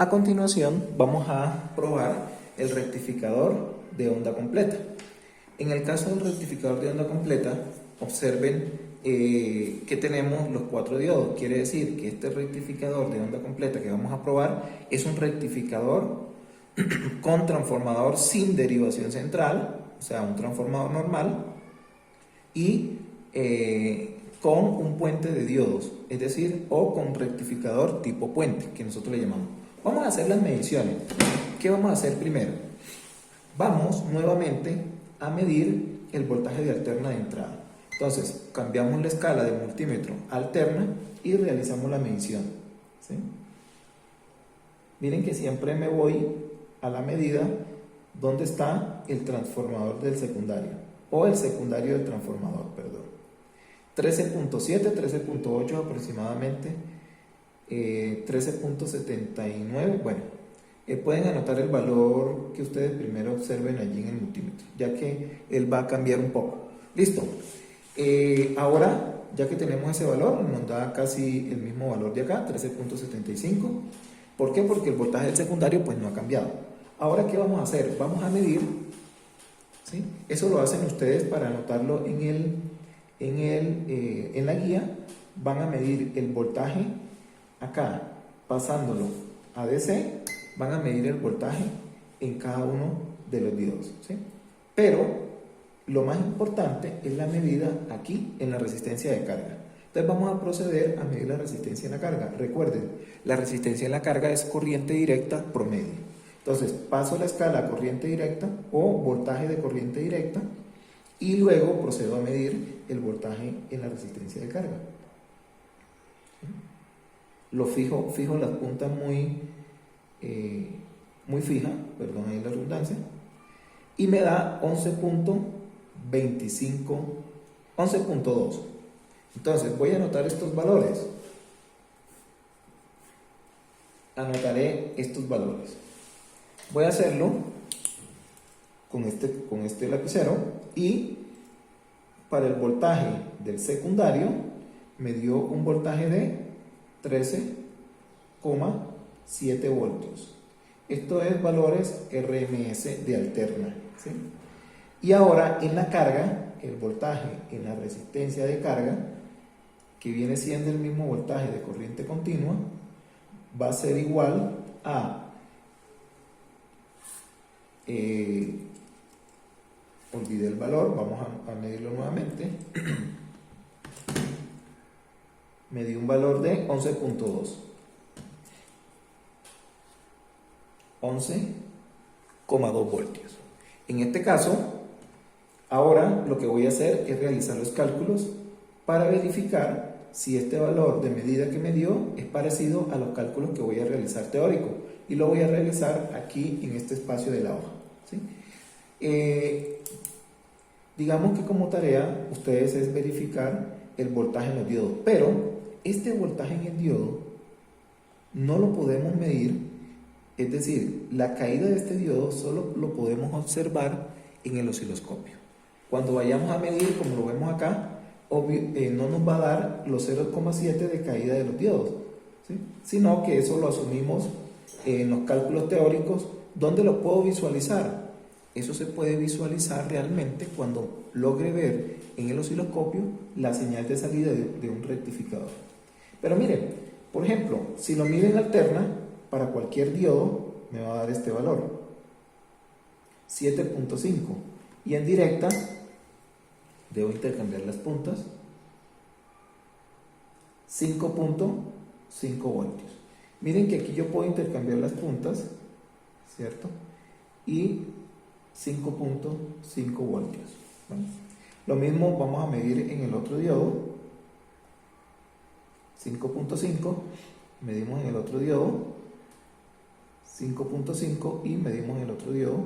A continuación vamos a probar el rectificador de onda completa. En el caso del rectificador de onda completa, observen que tenemos los 4 diodos. Quiere decir que este rectificador de onda completa que vamos a probar es un rectificador con transformador sin derivación central, o sea, un transformador normal, y con un puente de diodos, es decir, o con rectificador tipo puente, que nosotros le llamamos. Vamos a hacer las mediciones. ¿Qué vamos a hacer primero? Vamos nuevamente a medir el voltaje de alterna de entrada. Entonces, cambiamos la escala de multímetro a alterna y realizamos la medición. ¿Sí? Miren que siempre me voy a la medida donde está el transformador del secundario, o el secundario del transformador, perdón. 13.7, 13.8 aproximadamente, 13.79, bueno, pueden anotar el valor que ustedes primero observen allí en el multímetro, ya que él va a cambiar un poco. Listo. Ahora, ya que tenemos ese valor, nos da casi el mismo valor de acá, 13.75. ¿Por qué? Porque el voltaje del secundario pues no ha cambiado. Ahora, ¿qué vamos a hacer? Vamos a medir, ¿sí? Eso lo hacen ustedes para anotarlo en la guía. Van a medir el voltaje acá, pasándolo a DC, van a medir el voltaje en cada uno de los diodos, ¿sí? Pero lo más importante es la medida aquí en la resistencia de carga. Entonces vamos a proceder a medir la resistencia en la carga. Recuerden, la resistencia en la carga es corriente directa promedio. Entonces paso la escala a corriente directa o voltaje de corriente directa y luego procedo a medir el voltaje en la resistencia de carga. Lo fijo las puntas muy fija, perdón ahí la redundancia, y me da 11.2. Entonces voy a anotar estos valores. Anotaré estos valores. Voy a hacerlo con este lapicero, y para el voltaje del secundario me dio un voltaje de 13,7 voltios. Esto es valores RMS de alterna, ¿sí? Y ahora en la carga, el voltaje en la resistencia de carga, que viene siendo el mismo voltaje de corriente continua, va a ser igual a olvidé el valor, vamos a medirlo nuevamente. Me dio un valor de 11.2. 11,2 voltios. En este caso, ahora lo que voy a hacer es realizar los cálculos para verificar si este valor de medida que me dio es parecido a los cálculos que voy a realizar teórico, y lo voy a realizar aquí en este espacio de la hoja, ¿sí? Digamos que como tarea ustedes es verificar el voltaje en los diodos, pero este voltaje en el diodo no lo podemos medir, es decir, la caída de este diodo solo lo podemos observar en el osciloscopio. Cuando vayamos a medir, como lo vemos acá, no nos va a dar los 0,7 de caída de los diodos, ¿sí? Sino que eso lo asumimos en los cálculos teóricos. ¿Dónde lo puedo visualizar? Eso se puede visualizar realmente cuando logre ver en el osciloscopio la señal de salida de un rectificador. Pero miren, por ejemplo, si lo mido en alterna, para cualquier diodo me va a dar este valor, 7.5, y en directa debo intercambiar las puntas, 5.5 voltios. Miren que aquí yo puedo intercambiar las puntas, ¿cierto? Y 5.5 voltios. Bueno, lo mismo vamos a medir en el otro diodo, 5.5, medimos en el otro diodo, 5.5, y medimos en el otro diodo,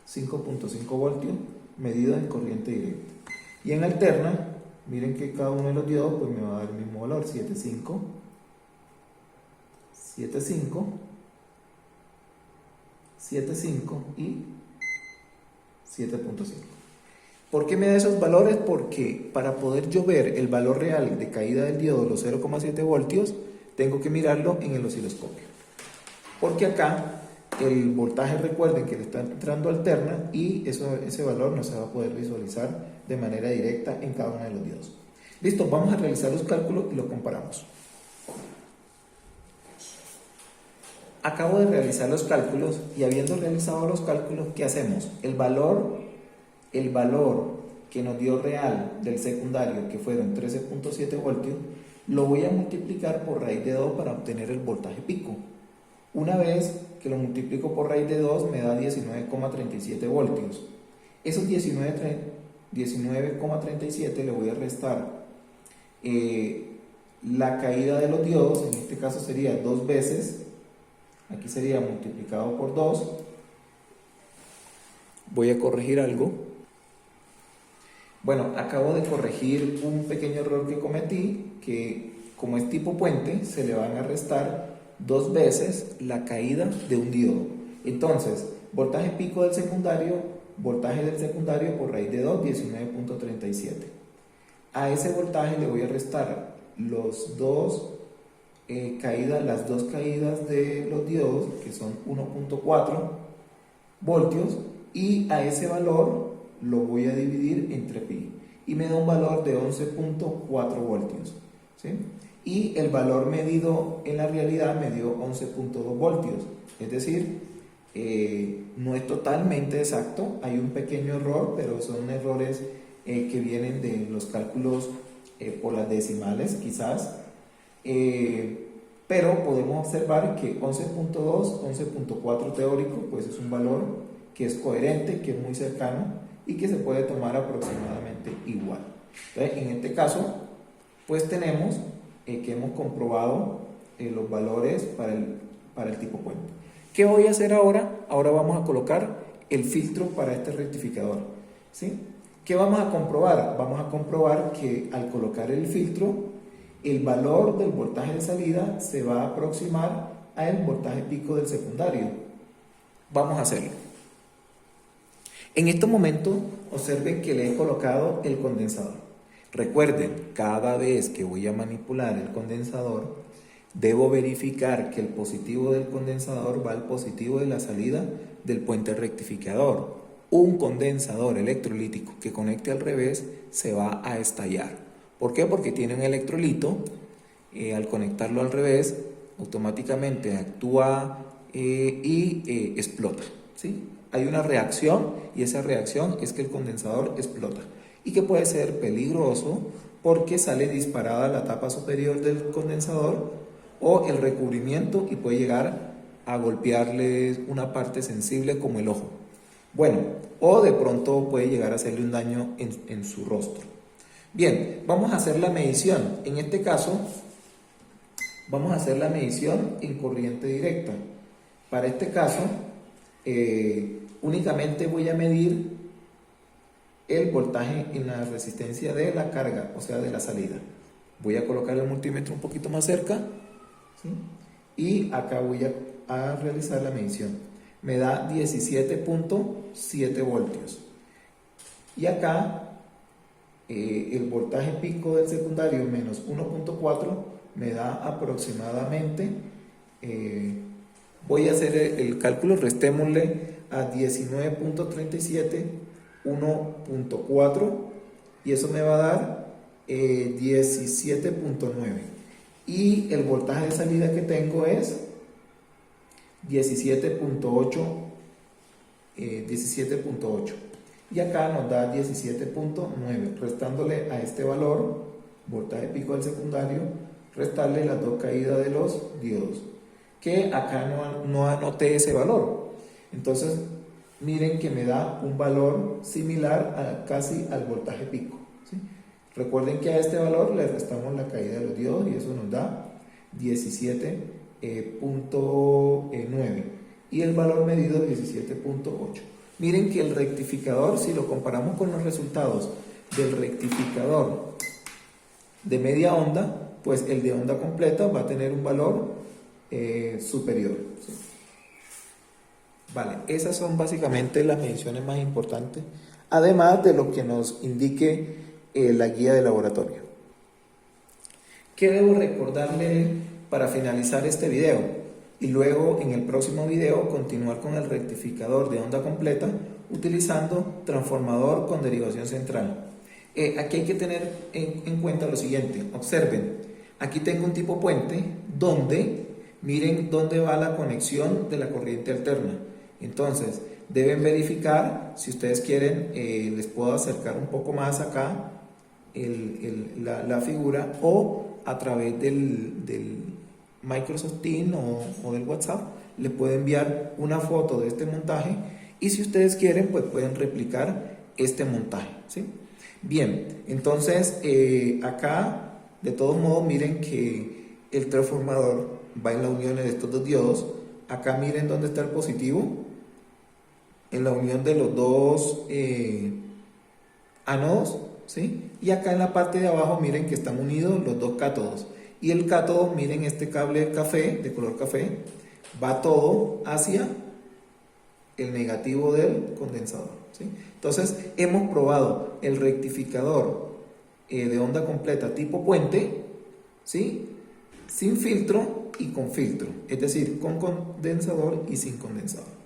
5.5 voltios, medido en corriente directa. Y en alterna, miren que cada uno de los diodos pues me va a dar el mismo valor, 7.5, 7.5, 7.5 y 7.5. ¿Por qué me da esos valores? Porque para poder yo ver el valor real de caída del diodo, los 0,7 voltios, tengo que mirarlo en el osciloscopio. porque acá el voltaje, recuerden que le está entrando alterna y ese valor no se va a poder visualizar de manera directa en cada uno de los diodos. Listo, vamos a realizar los cálculos y los comparamos. Acabo de realizar los cálculos y habiendo realizado los cálculos, ¿qué hacemos? El valor que nos dio real del secundario, que fueron 13.7 voltios, lo voy a multiplicar por raíz de 2 para obtener el voltaje pico. Una vez que lo multiplico por raíz de 2 me da 19,37 voltios. Esos 19,37 le voy a restar la caída de los diodos, en este caso sería 2 veces, aquí sería multiplicado por 2. Voy a corregir algo. Bueno, acabo de corregir un pequeño error que cometí, que como es tipo puente, se le van a restar 2 veces la caída de un diodo. Entonces, voltaje pico del secundario, voltaje del secundario por raíz de 2, 19.37. A ese voltaje le voy a restar las dos caídas de los diodos, que son 1.4 voltios, y a ese valor lo voy a dividir entre pi y me da un valor de 11.4 voltios, ¿sí? Y el valor medido en la realidad me dio 11.2 voltios, es decir, no es totalmente exacto, hay un pequeño error, pero son errores que vienen de los cálculos por las decimales quizás, pero podemos observar que 11.2, 11.4 teórico, pues es un valor que es coherente, que es muy cercano y que se puede tomar aproximadamente igual. Entonces, en este caso, pues tenemos que hemos comprobado los valores para el tipo puente. ¿Qué voy a hacer ahora? Ahora vamos a colocar el filtro para este rectificador, ¿sí? ¿Qué vamos a comprobar? Vamos a comprobar que al colocar el filtro, el valor del voltaje de salida se va a aproximar al voltaje pico del secundario. Vamos a hacerlo. En este momento, observen que le he colocado el condensador. Recuerden, cada vez que voy a manipular el condensador, debo verificar que el positivo del condensador va al positivo de la salida del puente rectificador. Un condensador electrolítico que conecte al revés se va a estallar. ¿Por qué? Porque tiene un electrolito, al conectarlo al revés, automáticamente actúa y explota, ¿sí? Hay una reacción y esa reacción es que el condensador explota y que puede ser peligroso porque sale disparada la tapa superior del condensador o el recubrimiento y puede llegar a golpearle una parte sensible como el ojo. Bueno, o de pronto puede llegar a hacerle un daño en su rostro. Bien, vamos a hacer la medición. En este caso, vamos a hacer la medición en corriente directa. Para este caso, únicamente voy a medir el voltaje en la resistencia de la carga, o sea, de la salida. Voy a colocar el multímetro un poquito más cerca, ¿sí? Y acá voy a realizar la medición. Me da 17.7 voltios. Y acá el voltaje pico del secundario menos 1.4 me da aproximadamente, voy a hacer el cálculo, restémosle a 19.37, 1.4 y eso me va a dar 17.9 y el voltaje de salida que tengo es 17.8 y acá nos da 17.9, restándole a este valor, voltaje pico del secundario, restarle las dos caídas de los diodos, que acá no anoté ese valor. Entonces, miren que me da un valor similar casi al voltaje pico, ¿sí? Recuerden que a este valor le restamos la caída de los diodos y eso nos da 17.9 y el valor medido 17.8. Miren que el rectificador, si lo comparamos con los resultados del rectificador de media onda, pues el de onda completa va a tener un valor superior, ¿sí? Vale, esas son básicamente las mediciones más importantes, además de lo que nos indique la guía de laboratorio. ¿Qué debo recordarle para finalizar este video? y luego en el próximo video continuar con el rectificador de onda completa utilizando transformador con derivación central. Aquí hay que tener en cuenta lo siguiente, observen, aquí tengo un tipo puente donde, miren dónde va la conexión de la corriente alterna. Entonces, deben verificar, si ustedes quieren, les puedo acercar un poco más acá la figura o a través del Microsoft Teams o del WhatsApp, les puedo enviar una foto de este montaje y si ustedes quieren, pues pueden replicar este montaje, ¿sí? Bien, entonces acá, de todos modos, miren que el transformador va en la unión de estos dos diodos. Acá miren dónde está el positivo, en la unión de los dos ánodos, ¿sí? Y acá en la parte de abajo miren que están unidos los dos cátodos. Y el cátodo, miren este cable café, de color café, va todo hacia el negativo del condensador, ¿sí? Entonces hemos probado el rectificador de onda completa tipo puente, ¿sí? Sin filtro y con filtro, es decir, con condensador y sin condensador.